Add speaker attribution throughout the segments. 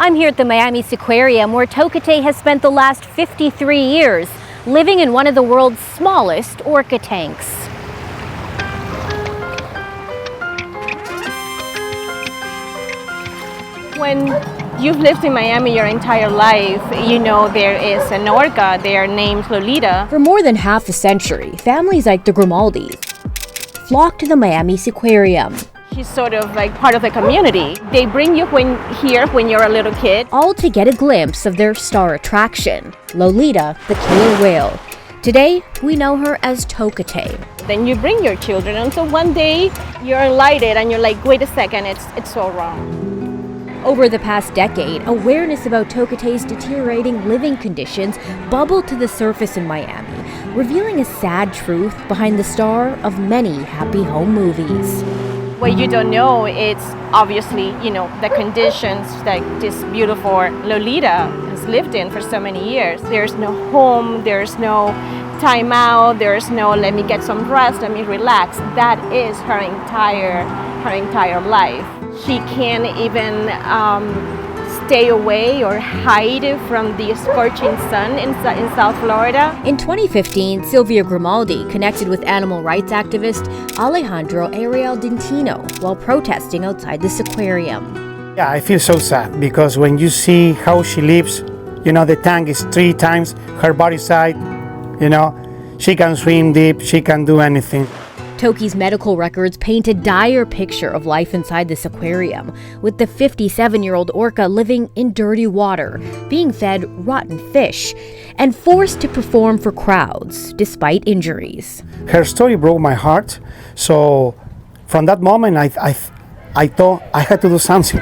Speaker 1: I'm here at the Miami Aquarium, where Tokitae has spent the last 53 years living in one of the world's smallest orca tanks. When you've lived in Miami your entire life, you know there is an orca there named Lolita.
Speaker 2: For more than half a century, families like the Grimaldis flock to the Miami Aquarium.
Speaker 1: She's sort of like part of the community. They bring you here when you're a little kid.
Speaker 2: All to get a glimpse of their star attraction, Lolita, the killer whale. Today, we know her as Tokitae.
Speaker 1: Then you bring your children until one day you're enlightened and you're like, wait a second, it's all wrong.
Speaker 2: Over the past decade, awareness about Tokitae's deteriorating living conditions bubbled to the surface in Miami, revealing a sad truth behind the star of many happy home movies.
Speaker 1: What you don't know, it's obviously, the conditions that this beautiful Lolita has lived in for so many years. There's no home, there's no time out, there's no let me get some rest, let me relax. That is her entire life. She can't even stay away or hide from the scorching sun in South Florida.
Speaker 2: In 2015, Sylvia Grimaldi connected with animal rights activist Alejandro Ariel Dintino while protesting outside this aquarium.
Speaker 3: Yeah, I feel so sad because when you see how she lives, the tank is 3 times her body size, she can swim deep, she can do anything.
Speaker 2: Toki's medical records paint a dire picture of life inside this aquarium, with the 57-year-old orca living in dirty water, being fed rotten fish, and forced to perform for crowds despite injuries.
Speaker 3: Her story broke my heart, so from that moment I thought I had to do something.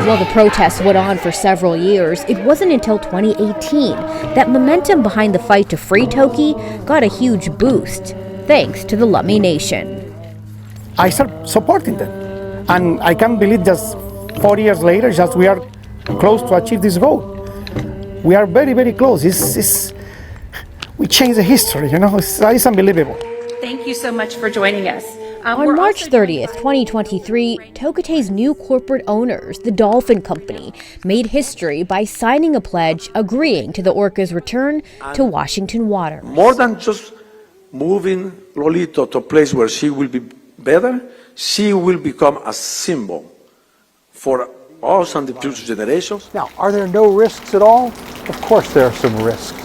Speaker 2: While the protests went on for several years, it wasn't until 2018 that momentum behind the fight to free Toki got a huge boost, thanks to the Lummi Nation.
Speaker 3: I started supporting them, and I can't believe just 4 years later, we are close to achieve this goal. We are very, very close. We changed the history, it's unbelievable.
Speaker 4: Thank you so much for joining us.
Speaker 2: On March 30th, 2023, Tokitae's new corporate owners, the Dolphin Company, made history by signing a pledge agreeing to the orca's return to Washington water.
Speaker 5: More than just moving Lolita to a place where she will be better, she will become a symbol for us and the future generations.
Speaker 6: Now, are there no risks at all? Of course there are some risks.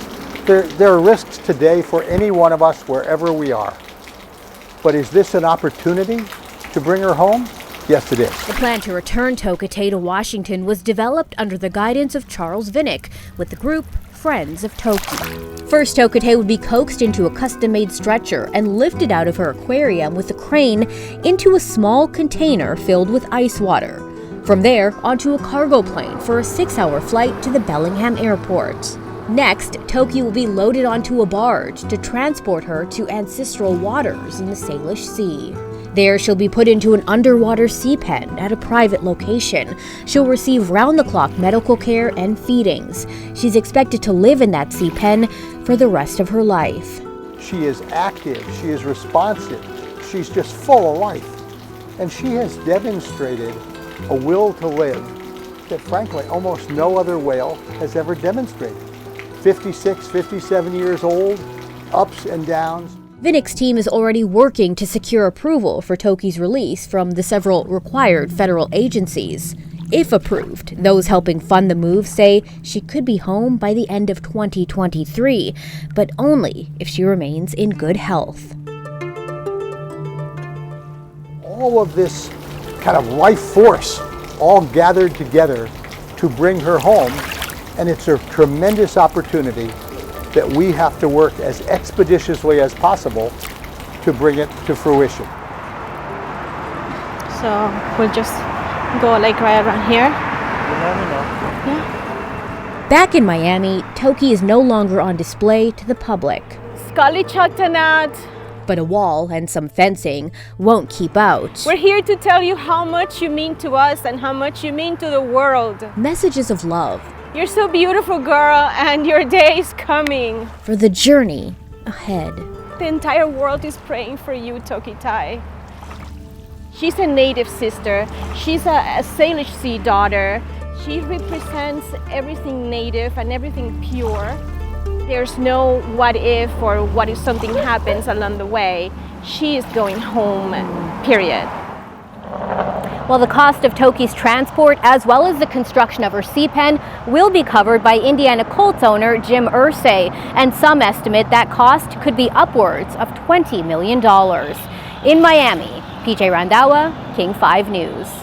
Speaker 6: There are risks today for any one of us wherever we are. But is this an opportunity to bring her home? Yes, it is.
Speaker 2: The plan to return Tokitae to Washington was developed under the guidance of Charles Vinnick with the group Friends of Toki. First, Tokitae would be coaxed into a custom-made stretcher and lifted out of her aquarium with a crane into a small container filled with ice water. From there, onto a cargo plane for a 6-hour flight to the Bellingham airport. Next, Toki will be loaded onto a barge to transport her to ancestral waters in the Salish Sea. There, she'll be put into an underwater sea pen at a private location. She'll receive round-the-clock medical care and feedings. She's expected to live in that sea pen for the rest of her life.
Speaker 6: She is active, she is responsive, she's just full of life. And she has demonstrated a will to live that, frankly, almost no other whale has ever demonstrated. 56, 57 years old, ups and downs.
Speaker 2: Vinnick's team is already working to secure approval for Toki's release from the several required federal agencies. If approved, those helping fund the move say she could be home by the end of 2023, but only if she remains in good health.
Speaker 6: All of this kind of life force all gathered together to bring her home. And it's a tremendous opportunity that we have to work as expeditiously as possible to bring it to fruition.
Speaker 1: So we'll just go like right around here.
Speaker 2: Yeah. Back in Miami, Toki is no longer on display to the public.
Speaker 1: Scully Chuttanat.
Speaker 2: But a wall and some fencing won't keep out.
Speaker 1: We're here to tell you how much you mean to us and how much you mean to the world.
Speaker 2: Messages of love.
Speaker 1: You're so beautiful, girl, and your day is coming.
Speaker 2: For the journey ahead.
Speaker 1: The entire world is praying for you, Tokitae. She's a native sister. She's a Salish Sea daughter. She represents everything native and everything pure. There's no what if or what if something happens along the way. She is going home, period.
Speaker 2: Well, the cost of Toki's transport, as well as the construction of her sea pen, will be covered by Indiana Colts owner Jim Irsay, and some estimate that cost could be upwards of $20 million. In Miami, PJ Randawa, King 5 News.